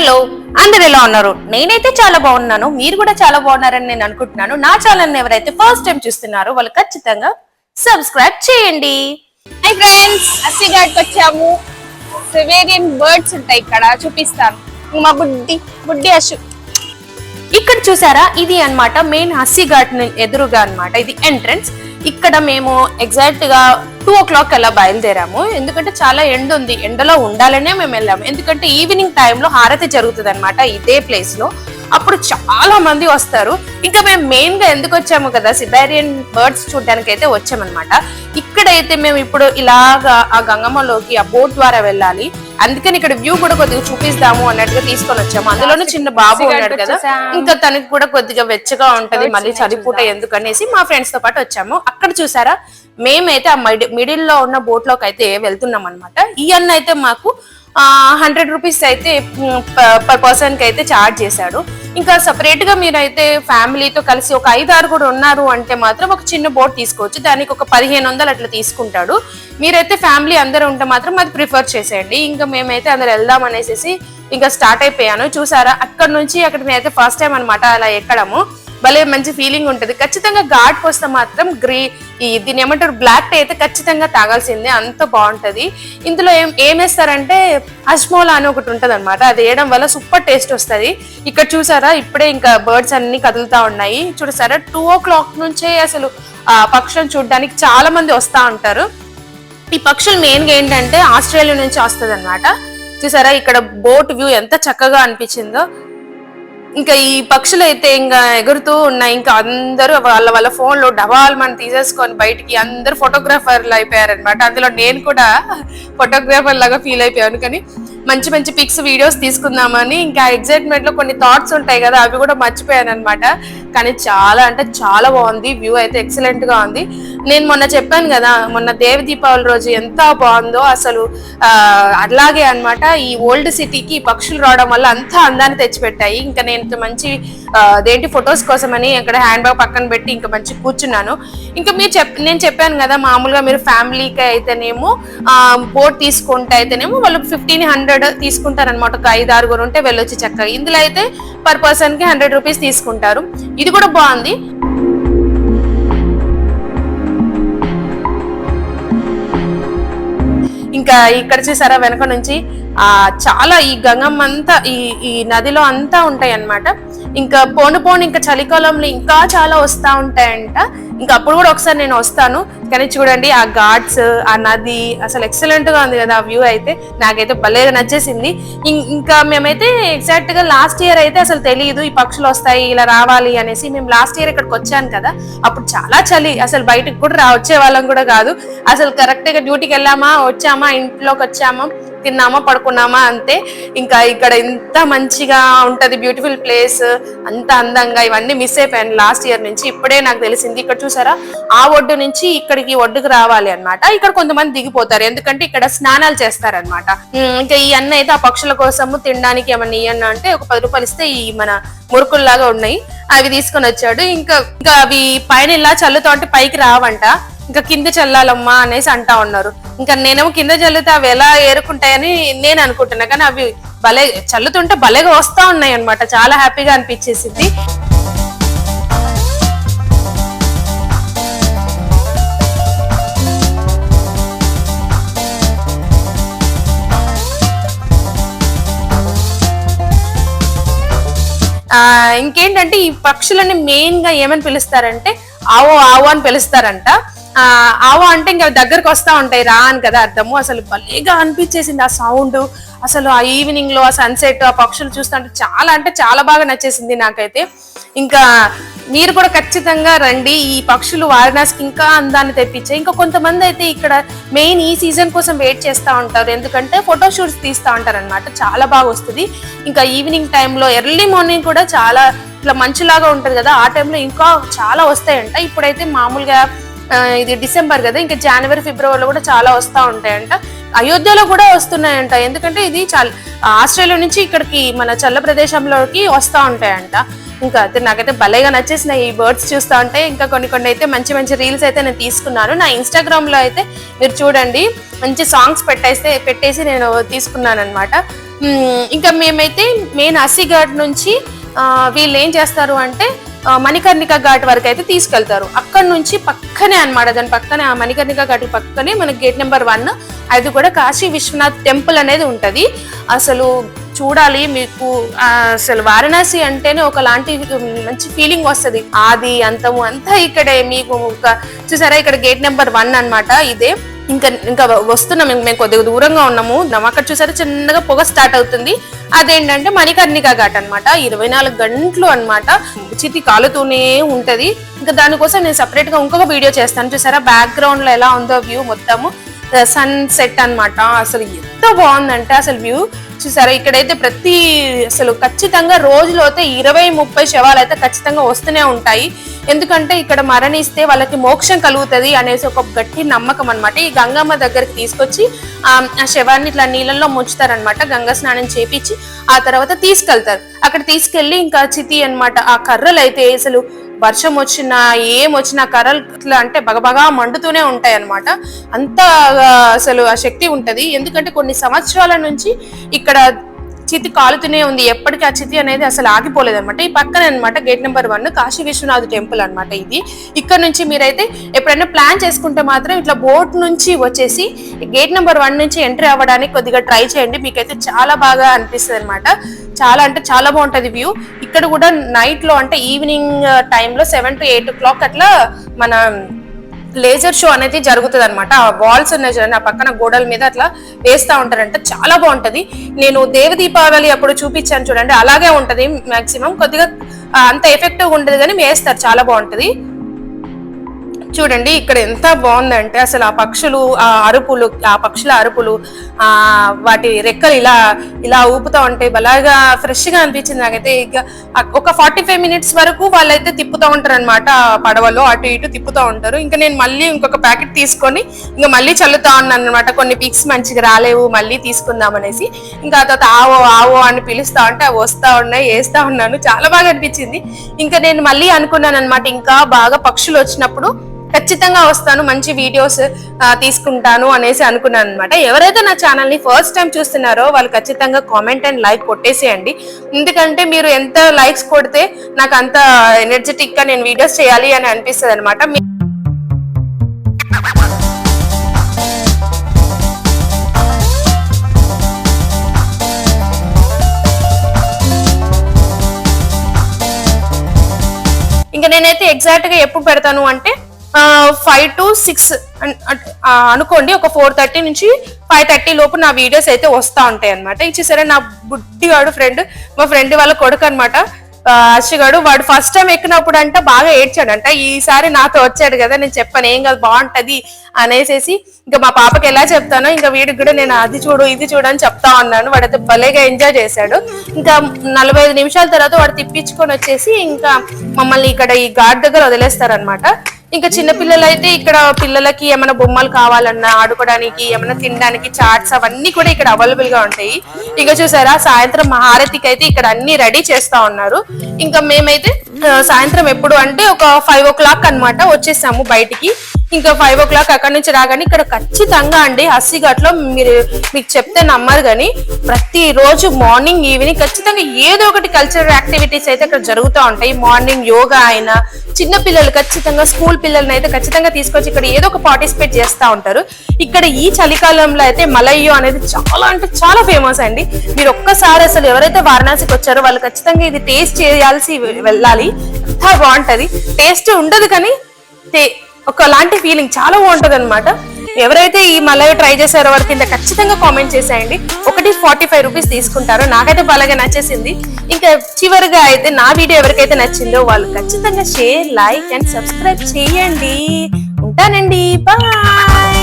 Hello, అందరు ఎలా ఉన్నారు? నేనైతే చాలా బాగున్నాను. మీరు కూడా చాలా బాగున్నారని నేను అనుకుంటున్నాను. నా ఛానల్ ఎవరైతే ఫస్ట్ టైం చూస్తున్నారో వాళ్ళు ఖచ్చితంగా సబ్స్క్రైబ్ చేయండి. హై ఫ్రెండ్స్, అస్సిఘాట్కి వచ్చాము. సివేరియన్ బర్డ్స్ ఉంటాయి ఇక్కడ, చూపిస్తాను. మా బుడ్డి అశు ఇక్కడ చూసారా, ఇది అన్నమాట మెయిన్ హస్సీఘాట్ ఎదురుగా అన్నమాట. ఇది ఎంట్రన్స్. ఇక్కడ మేము ఎగ్జాక్ట్ గా 2 o'clock అలా బయలుదేరాము. ఎందుకంటే చాలా ఎండ ఉంది, ఎండలో ఉండాలనే మేము వెళ్ళాము. ఎందుకంటే ఈవినింగ్ టైంలో హారతి జరుగుతుంది అనమాట ఇదే ప్లేస్ లో. అప్పుడు చాలా మంది వస్తారు. ఇంకా మేము మెయిన్ గా ఎందుకు వచ్చాము కదా, సిబేరియన్ బర్డ్స్ చూడడానికి అయితే వచ్చామన్నమాట. ఇక్కడైతే మేము ఇప్పుడు ఇలాగా ఆ గంగమ్మలోకి ఆ బోట్ ద్వారా వెళ్ళాలి. అందుకని ఇక్కడ వ్యూ కూడా కొద్దిగా చూపిస్తాము అన్నట్టుగా తీసుకొని వచ్చాము. అందులోనూ చిన్న బాబు ఉన్నాడు కదా, ఇంకా తనకి కూడా కొద్దిగా వెచ్చగా ఉంటది, మళ్ళీ చలిపూట ఎందుకనేసి మా ఫ్రెండ్స్ తో పాటు వచ్చాము. అక్కడ చూసారా, మేమైతే ఆ మిడిల్ లో ఉన్న బోట్ లోకి అయితే వెళ్తున్నాం అనమాట. ఈ అన్న అయితే మాకు 100 రూపీస్ అయితే పర్ పర్సన్ కి అయితే చార్జ్ చేశాడు. ఇంకా సపరేట్ గా మీరైతే ఫ్యామిలీతో కలిసి ఒక 5-6 కూడా ఉన్నారు అంటే మాత్రం ఒక చిన్న బోట్ తీసుకోవచ్చు. దానికి ఒక 1500 అట్లా తీసుకుంటాడు. మీరైతే ఫ్యామిలీ అందరూ ఉంటే మాత్రం అది ప్రిఫర్ చేసేయండి. ఇంకా మేమైతే అందరు వెళ్దాం అనేసి ఇంకా స్టార్ట్ అయిపోయాను. చూసారా, అక్కడ నుంచి అక్కడ నేనైతే ఫస్ట్ టైం అనమాట అలా ఎక్కడము. భలే మంచి ఫీలింగ్ ఉంటది. ఖచ్చితంగా ఘాట్కి వస్తే మాత్రం దీని ఏమంటారు, బ్లాక్ టీ అయితే ఖచ్చితంగా తాగాల్సిందే, అంత బాగుంటది. ఇందులో ఏం వేస్తారంటే అజ్మోలా అని ఒకటి ఉంటది అనమాట. అది వేయడం వల్ల సూపర్ టేస్ట్ వస్తుంది. ఇక్కడ చూసారా, ఇప్పుడే ఇంకా బర్డ్స్ అన్ని కదులుతా ఉన్నాయి. చూసారా, 2 o'clock నుంచే అసలు పక్షులను చూడడానికి చాలా మంది వస్తా ఉంటారు. ఈ పక్షులు మెయిన్ గా ఏంటంటే ఆస్ట్రేలియా నుంచి వస్తుంది అనమాట. చూసారా, ఇక్కడ బోట్ వ్యూ ఎంత చక్కగా అనిపించిందో. ఇంకా ఈ పక్షులు అయితే ఇంకా ఎగురుతూ ఉన్నాయి. ఇంకా అందరూ వాళ్ళ ఫోన్ లో డబాల్ మనం తీసేసుకొని బయటికి అందరూ ఫోటోగ్రాఫర్లు అయిపోయారనమాట. అందులో నేను కూడా ఫోటోగ్రాఫర్ లాగా ఫీల్ అయిపోయాను. కానీ మంచి మంచి పిక్స్ వీడియోస్ తీసుకుందామని ఇంకా ఎగ్జైట్మెంట్ లో కొన్ని థాట్స్ ఉంటాయి కదా, అవి కూడా మర్చిపోయాను అనమాట. కానీ చాలా అంటే చాలా బాగుంది, వ్యూ అయితే ఎక్సలెంట్ గా ఉంది. నేను మొన్న చెప్పాను కదా, మొన్న దేవి దీపావళి రోజు ఎంత బాగుందో అసలు. అలాగే అనమాట, ఈ ఓల్డ్ సిటీకి పక్షులు రావడం వల్ల అంత అందాన్ని తెచ్చిపెట్టాయి. ఇంకా నేను మంచి అదేంటి ఫొటోస్ కోసమని అక్కడ హ్యాండ్ బ్యాగ్ పక్కన పెట్టి ఇంకా మంచి కూర్చున్నాను. ఇంకా నేను చెప్పాను కదా, మామూలుగా మీరు ఫ్యామిలీకి అయితేనేమో బోట్ తీసుకుంటే అయితేనేమో వాళ్ళు 1500 తీసుకుంటారనమాట. ఒక 5-6 ఉంటే వెళ్ళొచ్చి చక్కగా. ఇందులో అయితే పర్ పర్సన్ కి 100 రూపీస్ తీసుకుంటారు. ఇది కూడా బాగుంది. ఇంకా ఇక్కడ చూసారా, వెనక నుంచి చాలా ఈ గంగమ్మ అంతా ఈ నదిలో అంతా ఉంటాయి అన్నమాట. ఇంకా పోను ఇంకా చలికాలంలో ఇంకా చాలా వస్తా ఉంటాయంట. ఇంకా అప్పుడు కూడా ఒకసారి నేను వస్తాను. కానీ చూడండి, ఆ ఘాట్స్, ఆ నది అసలు ఎక్సలెంట్ గా ఉంది కదా. ఆ వ్యూ అయితే నాకైతే భలేగా నచ్చేసింది. ఇంకా మేమైతే ఎగ్జాక్ట్ గా లాస్ట్ ఇయర్ అయితే అసలు తెలియదు ఈ పక్షులు వస్తాయి ఇలా రావాలి అనేసి. మేము లాస్ట్ ఇయర్ ఇక్కడికి వచ్చాను కదా, అప్పుడు చాలా చలి, అసలు బయటకు కూడా వచ్చే వాళ్ళం కూడా కాదు. అసలు కరెక్ట్ గా డ్యూటీకి వెళ్ళామా, వచ్చామా, ఇంట్లోకి వచ్చామా, తిన్నామా, పడుకున్నామా, అంతే. ఇంకా ఇక్కడ ఇంత మంచిగా ఉంటది, బ్యూటిఫుల్ ప్లేస్, అంత అందంగా. ఇవన్నీ మిస్ అయిపోయాను లాస్ట్ ఇయర్ నుంచి. ఇప్పుడే నాకు తెలిసింది. ఇక్కడ చూసారా, ఆ ఒడ్డు నుంచి ఇక్కడికి ఒడ్డుకు రావాలి అన్నమాట. ఇక్కడ కొంతమంది దిగిపోతారు, ఎందుకంటే ఇక్కడ స్నానాలు చేస్తారనమాట. ఇంకా ఈ అన్న అయితే ఆ పక్షుల కోసము తినడానికి ఏమన్నా ఇయ్యన్నా అంటే ఒక 10 రూపాయలు ఇస్తే ఈ మన మురుకుల్లాగా ఉన్నాయి అవి తీసుకొని వచ్చాడు. ఇంకా అవి పైన ఇలా చల్లుతా ఉంటే పైకి రావంట, ఇంకా కింద చల్లాలమ్మా అనేసి అంటా ఉన్నారు. ఇంకా నేనేమో కింద చల్లితే అవి ఎలా ఏరుకుంటాయని నేను అనుకుంటున్నా. కానీ అవి భలే చల్లుతుంటే భలేగా వస్తా ఉన్నాయి అనమాట. చాలా హ్యాపీగా అనిపించేసింది. ఇంకేంటంటే ఈ పక్షులని మెయిన్ గా ఏమని పిలుస్తారంటే ఆవో ఆవో అని పిలుస్తారంట. ఆవో అంటే ఇంకా దగ్గరకు వస్తా ఉంటాయి, రా అని కదా అర్థము. అసలు భలేగా అనిపించేసింది ఆ సౌండ్. అసలు ఆ ఈవినింగ్ లో ఆ సన్సెట్, ఆ పక్షులు చూస్తుంటే చాలా అంటే చాలా బాగా నచ్చేసింది నాకైతే. ఇంకా మీరు కూడా ఖచ్చితంగా రండి. ఈ పక్షులు వారణాసికి ఇంకా అందాన్ని తెప్పించాయి. ఇంకా కొంతమంది అయితే ఇక్కడ మెయిన్ ఈ సీజన్ కోసం వెయిట్ చేస్తూ ఉంటారు, ఎందుకంటే ఫోటో షూట్స్ తీస్తూ ఉంటారు అనమాట. చాలా బాగా వస్తుంది. ఇంకా ఈవినింగ్ టైంలో ఎర్లీ మార్నింగ్ కూడా చాలా ఇట్లా మంచులాగా ఉంటది కదా, ఆ టైంలో ఇంకా చాలా వస్తాయంట. ఇప్పుడైతే మామూలుగా ఇది డిసెంబర్ కదా, ఇంకా జనవరి ఫిబ్రవరిలో కూడా చాలా వస్తూ ఉంటాయంట. అయోధ్యలో కూడా వస్తున్నాయంట, ఎందుకంటే ఇది ఆస్ట్రేలియా నుంచి ఇక్కడికి మన చల్ల ప్రదేశంలోకి వస్తూ ఉంటాయంట. ఇంకా అయితే నాకైతే భలేగా నచ్చేసిన ఈ బర్డ్స్ చూస్తూ ఉంటే. ఇంకా కొన్ని అయితే మంచి మంచి రీల్స్ అయితే నేను తీసుకున్నాను. నా ఇన్స్టాగ్రామ్ లో అయితే మీరు చూడండి, మంచి సాంగ్స్ పెట్టేసి నేను తీసుకున్నాను అనమాట. ఇంకా మేమైతే మెయిన్ హస్సీ ఘాట్ నుంచి వీళ్ళు ఏం చేస్తారు అంటే మణికర్ణిక ఘాట్ వరకు అయితే తీసుకెళ్తారు. అక్కడ నుంచి పక్కనే అన్నమాట, దాని పక్కనే ఆ మణికర్ణిక ఘాట్ పక్కనే మనకి గేట్ నెంబర్ 1 అది కూడా కాశీ విశ్వనాథ్ టెంపుల్ అనేది ఉంటది. అసలు చూడాలి మీకు. అసలు వారణాసి అంటేనే ఒకలాంటి మంచి ఫీలింగ్ వస్తుంది. ఆది అంతము అంతా ఇక్కడే మీకు చూసారా, ఇక్కడ గేట్ నెంబర్ 1 అన్నమాట ఇదే. ఇంకా వస్తున్నాం, మేము కొద్దిగా దూరంగా ఉన్నాము. అక్కడ చూసారా చిన్నగా పొగ స్టార్ట్ అవుతుంది. అదేంటంటే మణికర్ణిక ఘాట్ అన్నమాట. 24 గంటలు అన్నమాట చితి కాలుతూనే ఉంటది. ఇంకా దానికోసం నేను సపరేట్ గా ఇంకొక వీడియో చేస్తాను. చూసారా బ్యాక్గ్రౌండ్ లో ఎలా ఉందో వ్యూ, మొత్తము సన్ సెట్ అన్నమాట. అసలు ఎంత బాగుందంటే అసలు వ్యూ చూసారా. ఇక్కడైతే అసలు ఖచ్చితంగా రోజులో అయితే 20-30 శవాలు అయితే ఖచ్చితంగా వస్తూనే ఉంటాయి. ఎందుకంటే ఇక్కడ మరణిస్తే వాళ్ళకి మోక్షం కలుగుతుంది అనేసి ఒక గట్టి నమ్మకం అన్నమాట. ఈ గంగమ్మ దగ్గరికి తీసుకొచ్చి ఆ శవాన్ని ఇట్లా నీళ్ళల్లో ముంచుతారనమాట. గంగా స్నానం చేపించి ఆ తర్వాత తీసుకెళ్తారు. అక్కడ తీసుకెళ్లి ఇంకా చితి అన్నమాట. ఆ కర్రలు అయితే అసలు వర్షం వచ్చినా ఏమొచ్చినా కర్రలు ఇట్లా అంటే బగబగా మండుతూనే ఉంటాయి అన్నమాట. అంత అసలు ఆ శక్తి ఉంటది. ఎందుకంటే కొన్ని సంవత్సరాల నుంచి ఇక్కడ చితి కాలుతూనే ఉంది. ఎప్పటికీ ఆ చితి అనేది అసలు ఆగిపోలేదు అనమాట. ఈ పక్కనే అనమాట gate number 1 Kashi Vishwanath temple అనమాట ఇది. ఇక్కడ నుంచి మీరైతే ఎప్పుడైనా ప్లాన్ చేసుకుంటే మాత్రం ఇట్లా బోట్ నుంచి వచ్చేసి గేట్ నెంబర్ 1 నుంచి ఎంట్రీ అవ్వడానికి కొద్దిగా ట్రై చేయండి. మీకైతే చాలా బాగా అనిపిస్తుంది అనమాట. చాలా అంటే చాలా బాగుంటది వ్యూ. ఇక్కడ కూడా నైట్ లో అంటే ఈవినింగ్ టైంలో 7 to 8 o'clock అట్లా మన లేజర్ షో అనేది జరుగుతుంది అనమాట. ఆ వాల్స్ ఉన్నాయి చూడండి, ఆ పక్కన గోడల మీద అట్లా వేస్తా ఉంటారంట. చాలా బాగుంటది. నేను దేవ దీపావళి అప్పుడు చూపించాను చూడండి, అలాగే ఉంటది. మాక్సిమం కొద్దిగా అంత ఎఫెక్టివ్ ఉండదు కానీ వేస్తారు, చాలా బాగుంటది. చూడండి ఇక్కడ ఎంత బాగుందంటే అసలు ఆ పక్షులు ఆ పక్షుల అరుపులు వాటి రెక్కలు ఇలా ఊపుతా ఉంటాయి. బలాగా ఫ్రెష్ గా అనిపించింది నాకైతే. ఇక ఒక 45 minutes వరకు వాళ్ళైతే తిప్పుతూ ఉంటారు అనమాట. పడవలో అటు ఇటు తిప్పుతూ ఉంటారు. ఇంకా నేను మళ్ళీ ఇంకొక ప్యాకెట్ తీసుకొని ఇంకా మళ్ళీ చల్లుతా ఉన్నాను అనమాట. కొన్ని పిక్స్ మంచిగా రాలేవు, మళ్ళీ తీసుకుందాం అనేసి. ఇంకా ఆ తర్వాత ఆవో అని పిలుస్తా ఉంటే అవి వస్తా ఉన్నాయి, వేస్తా ఉన్నాను. చాలా బాగా అనిపించింది. ఇంకా నేను మళ్ళీ అనుకున్నాను అనమాట, ఇంకా బాగా పక్షులు వచ్చినప్పుడు ఖచ్చితంగా వస్తాను, మంచి వీడియోస్ తీసుకుంటాను అనేసి అనుకున్నాను అనమాట. ఎవరైతే నా ఛానల్ ని ఫస్ట్ టైం చూస్తున్నారో వాళ్ళు ఖచ్చితంగా కామెంట్ అండ్ లైక్ కొట్టేసేయండి. ఎందుకంటే మీరు ఎంత లైక్స్ కొడితే నాకు అంత ఎనర్జెటిక్ గా నేను వీడియోస్ చేయాలి అని అనిపిస్తుంది అనమాట. ఇంకా నేనైతే ఎగ్జాక్ట్ గా ఎప్పుడు పెడతాను అంటే 5 to 6 అనుకోండి. ఒక 4:30 నుంచి 5:30 లోపు నా వీడియోస్ అయితే వస్తా ఉంటాయి అనమాట. ఇచ్చేసరే నా బుడ్డిగాడు ఫ్రెండ్, మా ఫ్రెండ్ వాళ్ళ కొడుకు అనమాట అర్షగాడు. వాడు ఫస్ట్ టైం ఎక్కినప్పుడు అంట బాగా ఏడ్చాడంట. ఈసారి నాతో వచ్చాడు కదా, నేను చెప్పాను ఏం కాదు బాగుంటది అనేసి. ఇంకా మా పాపకి ఎలా చెప్తానో ఇంకా వీడికి కూడా నేను అది చూడు ఇది చూడు అని చెప్తా ఉన్నాను. వాడైతే భలేగా ఎంజాయ్ చేశాడు. ఇంకా 45 నిమిషాల తర్వాత వాడు తిప్పించుకొని వచ్చేసి ఇంకా మమ్మల్ని ఇక్కడ ఈ ఘాట్ దగ్గర వదిలేస్తారనమాట. ఇంకా చిన్న పిల్లలు అయితే ఇక్కడ పిల్లలకి ఏమైనా బొమ్మలు కావాలన్నా ఆడుకోవడానికి ఏమైనా తినడానికి చాట్స్ అవన్నీ కూడా ఇక్కడ అవైలబుల్ గా ఉంటాయి. ఇక చూసారా సాయంత్రం హారతికి అయితే ఇక్కడ అన్ని రెడీ చేస్తా ఉన్నారు. ఇంకా మేమైతే సాయంత్రం ఎప్పుడు అంటే ఒక 5 o'clock అన్నమాట వచ్చేసాము బయటికి. ఇంకా 5 o'clock అక్కడ నుంచి రాగానే ఇక్కడ ఖచ్చితంగా అండి హస్సీ ఘాట్ లో మీకు చెప్తే నమ్మరు కానీ ప్రతి రోజు మార్నింగ్ ఈవినింగ్ ఖచ్చితంగా ఏదో ఒకటి కల్చరల్ యాక్టివిటీస్ అయితే ఇక్కడ జరుగుతూ ఉంటాయి. మార్నింగ్ యోగా అయినా, చిన్న పిల్లలు ఖచ్చితంగా స్కూల్ పిల్లల్ని అయితే ఖచ్చితంగా తీసుకొచ్చి ఇక్కడ ఏదో ఒక పార్టిసిపేట్ చేస్తూ ఉంటారు. ఇక్కడ ఈ చలికాలంలో అయితే మలయ్యో అనేది చాలా అంటే చాలా ఫేమస్ అండి. మీరు ఒక్కసారి అసలు ఎవరైతే వారణాసికి వచ్చారో వాళ్ళు ఖచ్చితంగా ఇది టేస్ట్ చేయాల్సి వెళ్ళాలి. ఎంత బాగుంటది. టేస్ట్ ఉండదు కానీ ఒకలాంటి ఫీలింగ్ చాలా బాగుంటది అనమాట. ఎవరైతే ఈ మలై ట్రై చేశారో వారి కింద ఖచ్చితంగా కామెంట్ చేసేయండి. ఒకటి 45 రూపీస్ తీసుకుంటారు. నాకైతే బాగా నచ్చేసింది. ఇంకా చివరిగా అయితే నా వీడియో ఎవరికైతే నచ్చిందో వాళ్ళు ఖచ్చితంగా షేర్, లైక్ అండ్ సబ్స్క్రైబ్ చేయండి. ఉంటానండి, బాయ్.